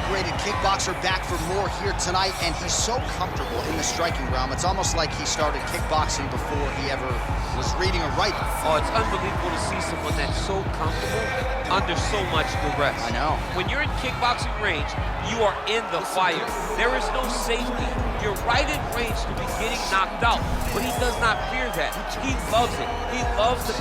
decorated kickboxer back for more here tonight, and he's so comfortable in the striking realm. It's almost like he started kickboxing before he ever was reading or writing. Oh, it's unbelievable to see someone that's so comfortable under so much duress. I know. When you're in kickboxing range, you are in the fire. There is no safety. You're right in range to be getting knocked out, but he does not fear that. He loves it. He loves the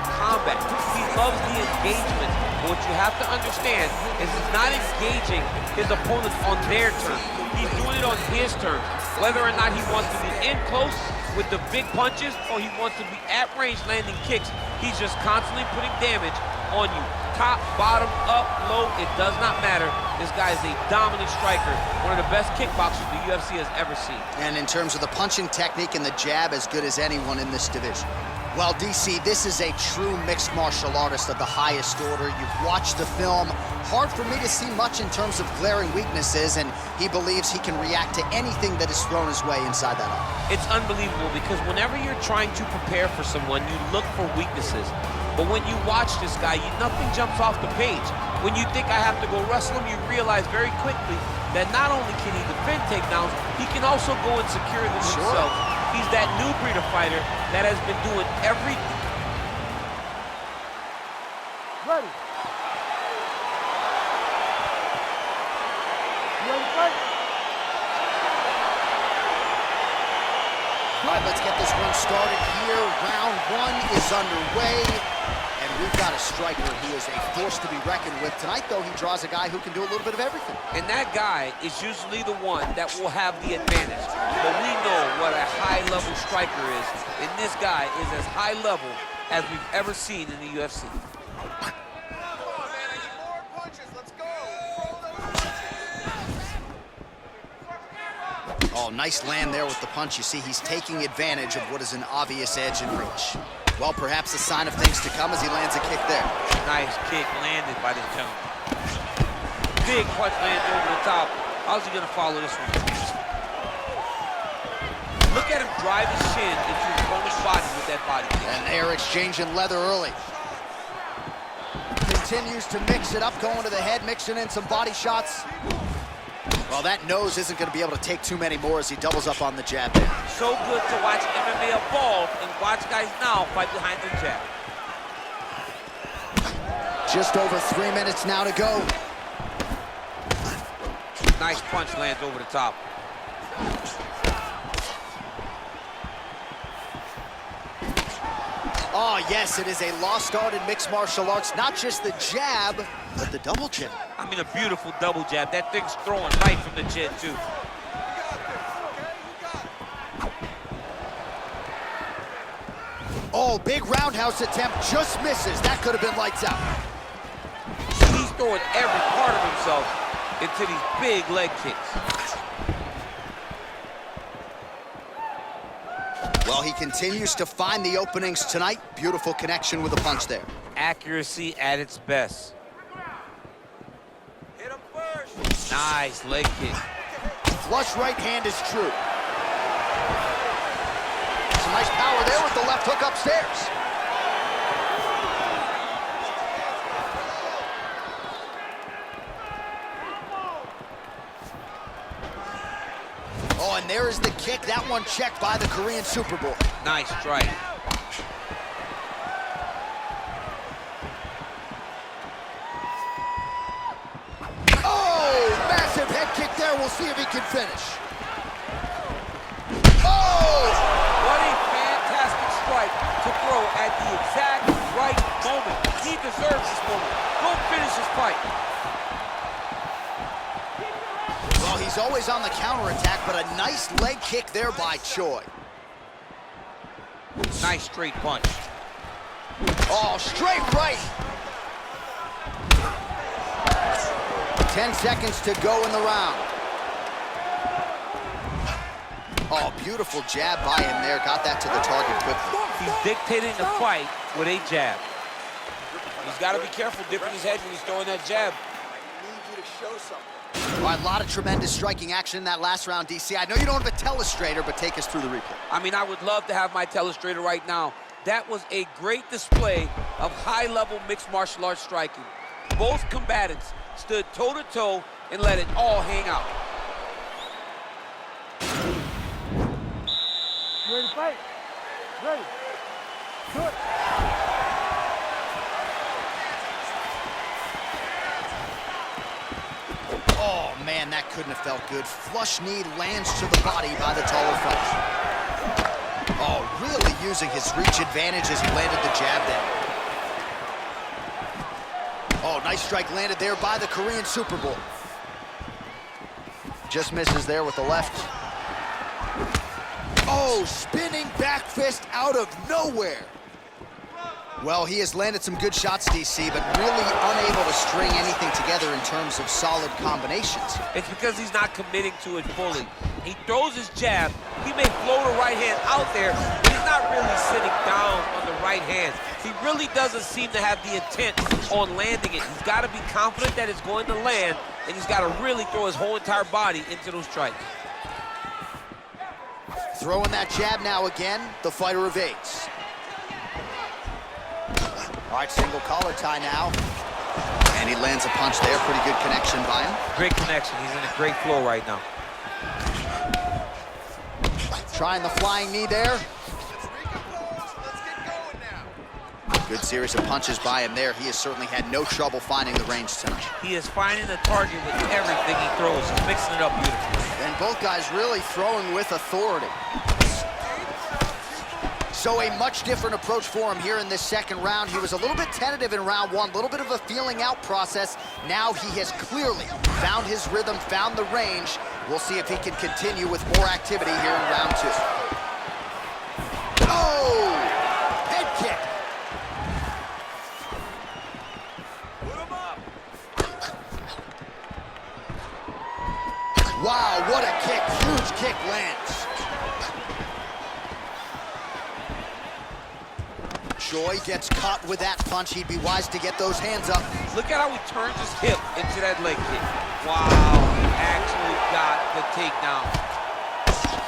combat. He loves the engagement. But what you have to understand is he's not engaging his opponents on their terms. He's doing it on his terms. Whether or not he wants to be in close with the big punches or he wants to be at range landing kicks, he's just constantly putting damage on you. Top, bottom, up, low, it does not matter. This guy is a dominant striker, one of the best kickboxers the UFC has ever seen. And in terms of the punching technique and the jab, as good as anyone in this division. Well, DC, this is a true mixed martial artist of the highest order. You've watched the film. Hard for me to see much in terms of glaring weaknesses, and he believes he can react to anything that is thrown his way inside that arm. It's unbelievable because whenever you're trying to prepare for someone, you look for weaknesses. But when you watch this guy, nothing jumps off the page. When you think I have to go wrestle him, you realize very quickly that not only can he defend takedowns, he can also go and secure them himself. He's that new breed of fighter that has been doing everything. Ready. You ready to fight? All right, let's get this one started here. Round one is underway. And we've got a striker. He is a force to be reckoned with. Tonight, though, he draws a guy who can do a little bit of everything. And that guy is usually the one that will have the advantage. But we know what a high-level striker is. And this guy is as high level as we've ever seen in the UFC. Oh, nice land there with the punch. You see, he's taking advantage of what is an obvious edge in reach. Well, perhaps a sign of things to come as he lands a kick there. Nice kick landed by this gentleman. Big punch lands over the top. How's he gonna follow this one? Look at him drive his shin into his opponent's body with that body kick. And they're exchanging leather early. Continues to mix it up, going to the head, mixing in some body shots. Well, that nose isn't going to be able to take too many more as he doubles up on the jab there. So good to watch MMA evolve and watch guys now fight behind the jab. Just over 3 minutes now to go. Nice punch lands over the top. Oh, yes, it is a lost art in mixed martial arts. Not just the jab, but the double jab. I mean, a beautiful double jab. That thing's throwing right from the chin, too. Oh, big roundhouse attempt, just misses. That could have been lights out. He's throwing every part of himself into these big leg kicks. Well, he continues to find the openings tonight. Beautiful connection with a punch there. Accuracy at its best. Hit him first. Nice leg kick. Flush right hand is true. Some nice power there with the left hook upstairs. Oh, and there is the kick. That one checked by the Korean Super Bowl. Nice strike. Oh, massive head kick there. We'll see if he can finish. Oh! What a fantastic strike to throw at the exact right moment. He deserves this moment. Go finish his fight. Well, he's always on the counterattack, but a nice leg kick there by Choi. Nice straight punch. Oh, straight right. 10 seconds to go in the round. Oh, beautiful jab by him there. Got that to the target quickly. He's dictating the fight with a jab. He's got to be careful dipping his head when he's throwing that jab. I need you to show something. All right, a lot of tremendous striking action in that last round, DC. I know you don't have a telestrator, but take us through the replay. I mean, I would love to have my telestrator right now. That was a great display of high-level mixed martial arts striking. Both combatants stood toe-to-toe and let it all hang out. You ready to fight? Ready. Do it. Oh, man, that couldn't have felt good. Flush knee lands to the body by the taller fighter. Oh, really using his reach advantage as he landed the jab there. Oh, nice strike landed there by the Korean Super Bowl. Just misses there with the left. Oh, spinning back fist out of nowhere. Well, he has landed some good shots, DC, but really unable to string anything together in terms of solid combinations. It's because he's not committing to it fully. He throws his jab. He may float a right hand out there, but he's not really sitting down on the right hand. He really doesn't seem to have the intent on landing it. He's got to be confident that it's going to land, and he's got to really throw his whole entire body into those strikes. Throwing that jab now again, the fighter evades. All right, single collar tie now. And he lands a punch there. Pretty good connection by him. Great connection. He's in a great flow right now. Trying the flying knee there. Good series of punches by him there. He has certainly had no trouble finding the range tonight. He is finding the target with everything he throws. He's mixing it up beautifully. And both guys really throwing with authority. So a much different approach for him here in this second round. He was a little bit tentative in round one, a little bit of a feeling out process. Now he has clearly found his rhythm, found the range. We'll see if he can continue with more activity here in round two. Oh! Head kick. Put him up. Wow, what a kick. Huge kick lands. Choi gets caught with that punch. He'd be wise to get those hands up. Look at how he turns his hip into that leg kick. Wow, he actually got the takedown.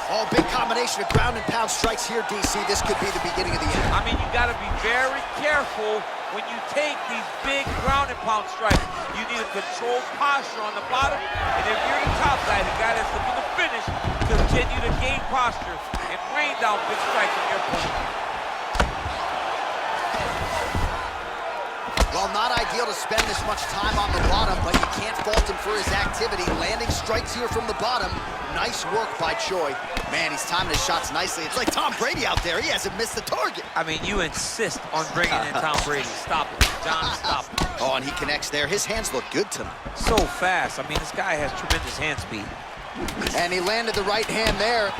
Oh, big combination of ground and pound strikes here, DC. This could be the beginning of the end. I mean, you got to be very careful when you take these big ground and pound strikes. You need a controlled posture on the bottom. And if you're the top guy, the guy that's looking to finish, continue to gain posture and rain down big strikes on your opponent. Well, not ideal to spend this much time on the bottom, but you can't fault him for his activity. Landing strikes here from the bottom. Nice work by Choi. Man, he's timing his shots nicely. It's like Tom Brady out there. He hasn't missed the target. I mean, you insist on bringing in Tom Brady. Stop it, John, stop it. Oh, and he connects there. His hands look good tonight. So fast. I mean, this guy has tremendous hand speed. And he landed the right hand there.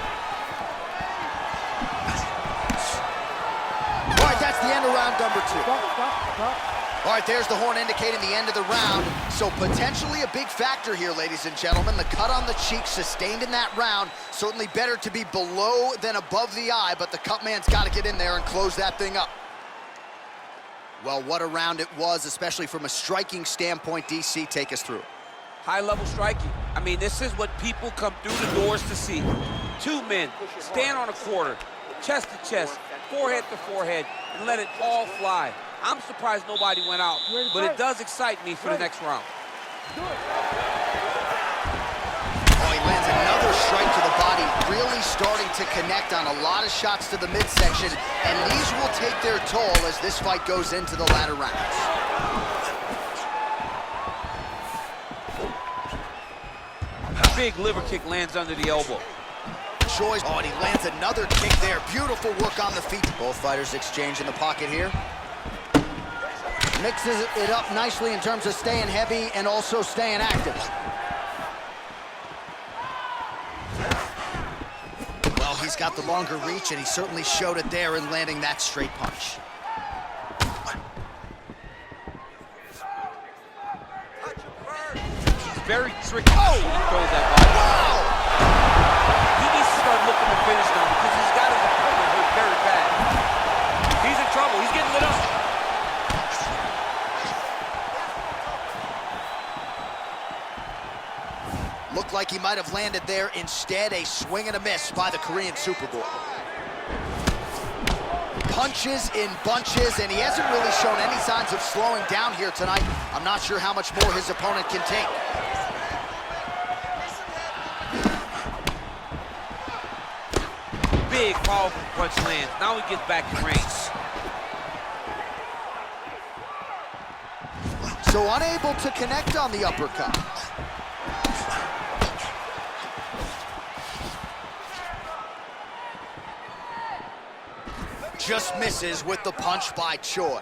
All right, that's the end of round number two. Stop. All right, there's the horn indicating the end of the round. So potentially a big factor here, ladies and gentlemen. The cut on the cheek sustained in that round. Certainly better to be below than above the eye, but the cut man's got to get in there and close that thing up. Well, what a round it was, especially from a striking standpoint. DC, take us through. High-level striking. I mean, this is what people come through the doors to see. Two men stand on a quarter, chest to chest, forehead to forehead, and let it all fly. I'm surprised nobody went out, but it does excite me for the next round. Oh, he lands another strike to the body, really starting to connect on a lot of shots to the midsection, and these will take their toll as this fight goes into the latter rounds. A big liver kick lands under the elbow. Choi, oh, and he lands another kick there. Beautiful work on the feet. Both fighters exchange in the pocket here. Mixes it up nicely in terms of staying heavy and also staying active. Well, he's got the longer reach, and he certainly showed it there in landing that straight punch. He's very tricky when he throws that body. Wow! He needs to start looking to finish now because he's got his opponent hurt very bad. He's in trouble. He's getting lit up. Looked like he might have landed there. Instead, a swing and a miss by the Korean Super Bowl. punches in bunches, and he hasn't really shown any signs of slowing down here tonight. I'm not sure how much more his opponent can take. Big, powerful punch lands. Now he gets back in range. So unable to connect on the uppercut. Just misses with the punch by Choi.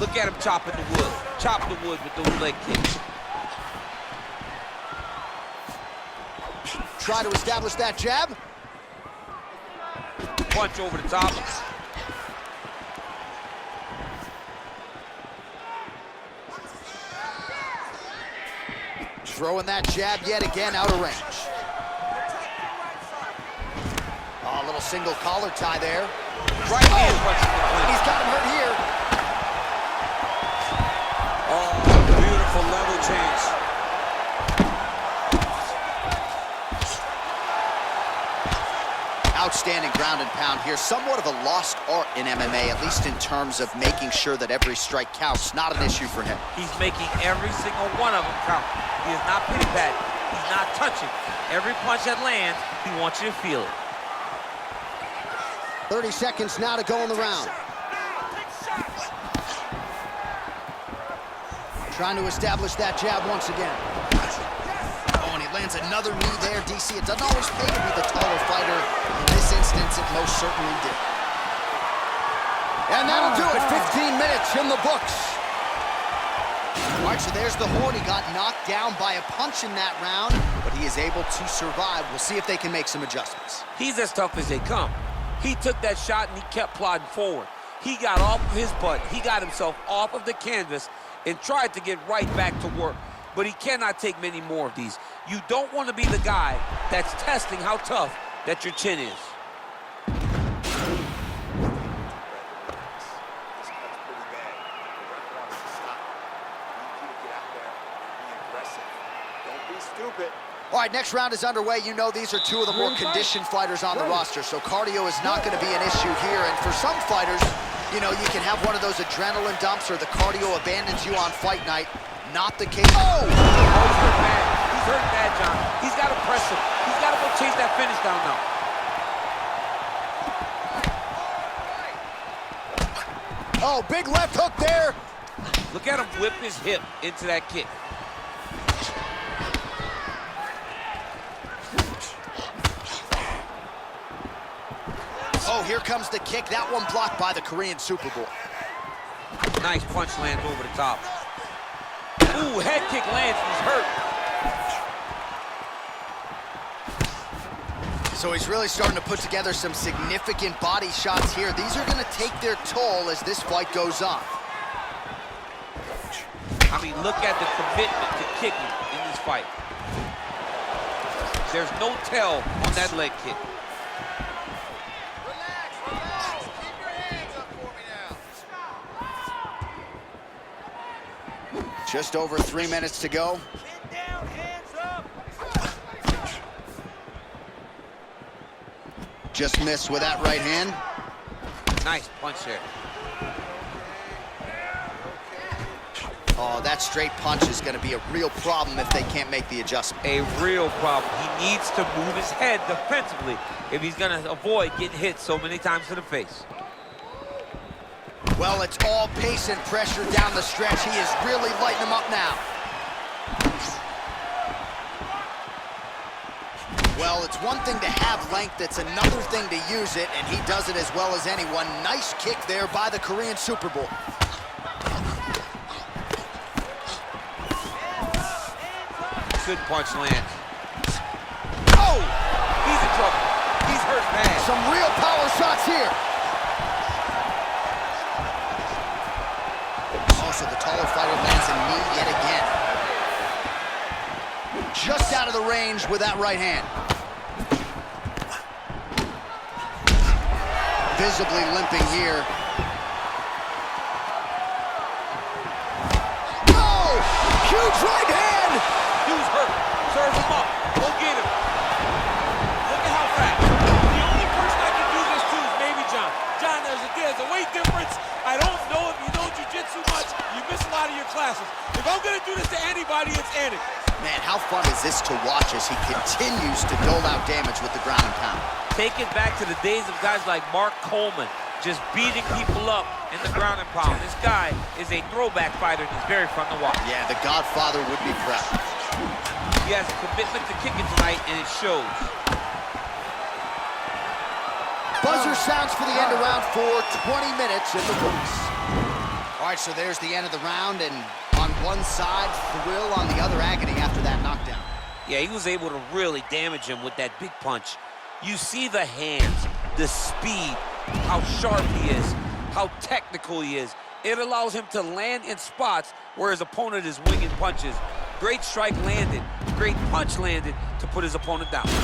Look at him chopping the wood. Chop the wood with those leg kicks. Try to establish that jab. Punch over the top. Throwing that jab yet again out of range. Oh, a little single collar tie there. Right hand punch in the clinch. He's got him hurt here. Oh, beautiful level change. Outstanding ground and pound here. Somewhat of a lost art in MMA, at least in terms of making sure that every strike counts. Not an issue for him. He's making every single one of them count. He is not pity-patting. He's not touching. Every punch that lands, he wants you to feel it. 30 seconds now to go in the round. Trying to establish that jab once again. Oh, and he lands another knee there, DC. It doesn't always pay to be the taller fighter. In this instance, it most certainly did. And that'll do it. 15 minutes in the books. All right, so there's the horn. He got knocked down by a punch in that round, but he is able to survive. We'll see if they can make some adjustments. He's as tough as they come. He took that shot and he kept plodding forward. He got off of his butt. He got himself off of the canvas and tried to get right back to work. But he cannot take many more of these. You don't want to be the guy that's testing how tough that your chin is. All right, next round is underway. You know these are two of the more conditioned fighters on the roster, so cardio is not going to be an issue here. And for some fighters, you know, you can have one of those adrenaline dumps or the cardio abandons you on fight night. Not the case. Oh! He's hurt bad. He's hurt bad, John. He's got to press him. He's got to go chase that finish down now. Oh, big left hook there. Look at him whip his hip into that kick. Oh, here comes the kick. That one blocked by the Korean Super Bowl. Nice punch lands over the top. Ooh, head kick lands. He's hurt. So he's really starting to put together some significant body shots here. These are going to take their toll as this fight goes on. I mean, look at the commitment to kicking in this fight. There's no tell on that leg kick. Just over 3 minutes to go. Just missed with that right hand. Nice punch there. Oh, that straight punch is going to be a real problem if they can't make the adjustment. A real problem. He needs to move his head defensively if he's going to avoid getting hit so many times in the face. Well, it's all pace and pressure down the stretch. He is really lighting them up now. Well, it's one thing to have length, it's another thing to use it, and he does it as well as anyone. Nice kick there by the Korean Super Bowl. Good punch lands. Oh! He's in trouble. He's hurt bad. Some real power shots here. So the taller fighter lands a knee yet again. Just out of the range with that right hand. Visibly limping here. Oh! Huge right hand! Dude's hurt. Serve him up. Go get him. out of your classes. If I'm gonna do this to anybody, it's Andy. Man, how fun is this to watch as he continues to dole out damage with the ground and pound? Take it back to the days of guys like Mark Coleman, just beating people up in the ground and pound. This guy is a throwback fighter, and he's very fun to watch. Yeah, the Godfather would be proud. He has a commitment to kicking tonight, and it shows. Buzzer sounds for the end of round 4, 20 minutes in the books. All right, so there's the end of the round, and on one side, thrill, on the other, agony after that knockdown. Yeah, he was able to really damage him with that big punch. You see the hands, the speed, how sharp he is, how technical he is. It allows him to land in spots where his opponent is winging punches. Great strike landed, great punch landed to put his opponent down. Keep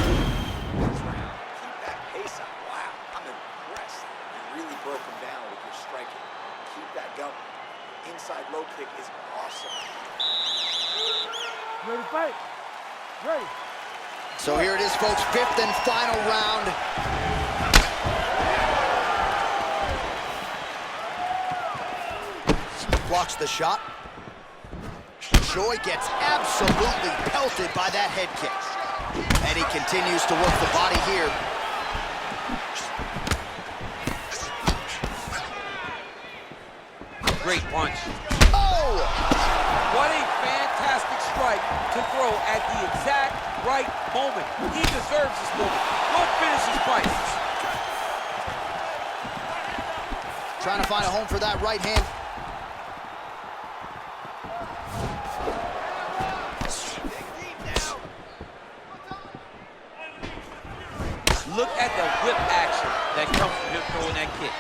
that pace up. Wow, I'm impressed. You really broke him down with your striking. Keep that going. Inside low kick is awesome. Ready to fight? Ready. So here it is, folks, 5th and final round. Blocks the shot. Choi gets absolutely pelted by that head kick. And he continues to work the body here. Great punch. Oh! What a fantastic strike to throw at the exact right moment. He deserves this moment. Don't finish his fight. Trying to find a home for that right hand. Look at the whip action that comes from him throwing that kick.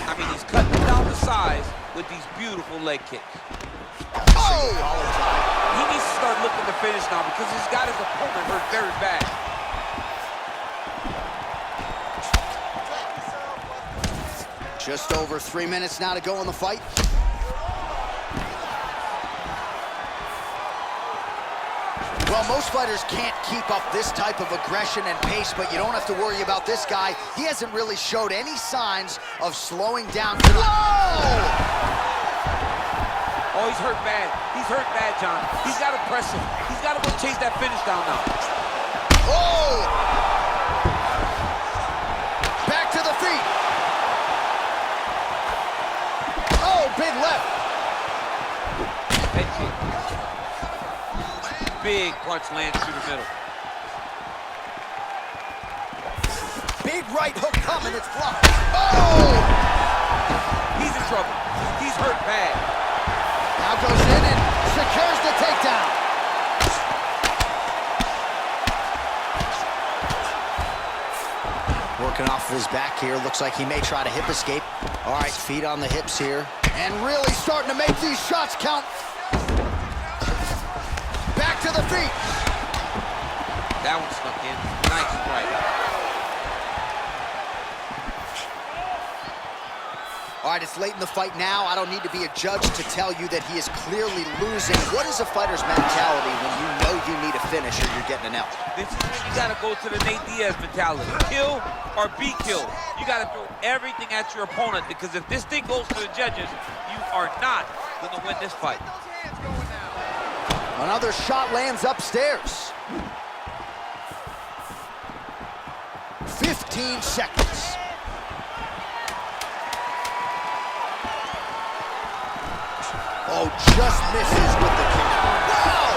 I mean, he's cutting down the size with these beautiful leg kicks. Oh! He needs to start looking to finish now because he's got his opponent hurt very bad. Just over 3 minutes now to go in the fight. Well, most fighters can't keep up this type of aggression and pace, but you don't have to worry about this guy. He hasn't really showed any signs of slowing down. Whoa! Oh, he's hurt bad. He's hurt bad, John. He's got to press him. He's got to go chase that finish down now. Oh! Back to the feet. Oh, big left. Head kick. Big punch lands through the middle. Big right hook coming, it's blocked. Oh! He's in trouble. He's hurt bad. Now goes in and secures the takedown. Working off of his back here. Looks like he may try to hip escape. All right, feet on the hips here. And really starting to make these shots count. Back to the feet. That one snuck in. Nice strike. All right, it's late in the fight now. I don't need to be a judge to tell you that he is clearly losing. What is a fighter's mentality when you know you need a finish or you're getting an L? This is when you got to go to the Nate Diaz mentality. Kill or be killed. You got to throw everything at your opponent because if this thing goes to the judges, you are not going to win this fight. Another shot lands upstairs. 15 seconds. Oh, just misses with the kick. Wow!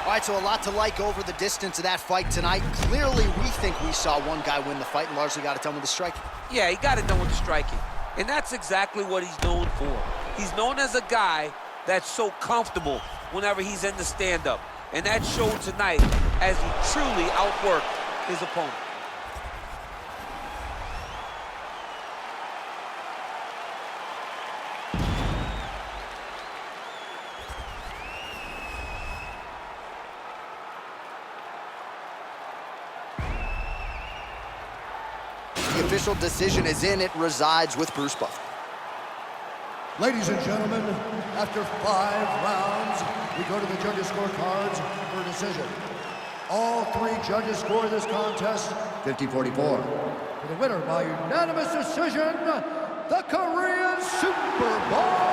All right, so a lot to like over the distance of that fight tonight. Clearly, we think we saw one guy win the fight and largely got it done with the striking. Yeah, he got it done with the striking. And that's exactly what he's known for. He's known as a guy that's so comfortable whenever he's in the stand-up. And that showed tonight as he truly outworked his opponent. The official decision is in. It resides with Bruce Buffer. Ladies and gentlemen, after 5 rounds, we go to the judges' scorecards for a decision. All three judges scored this contest 50-44. For the winner by unanimous decision, the Korean Super Bowl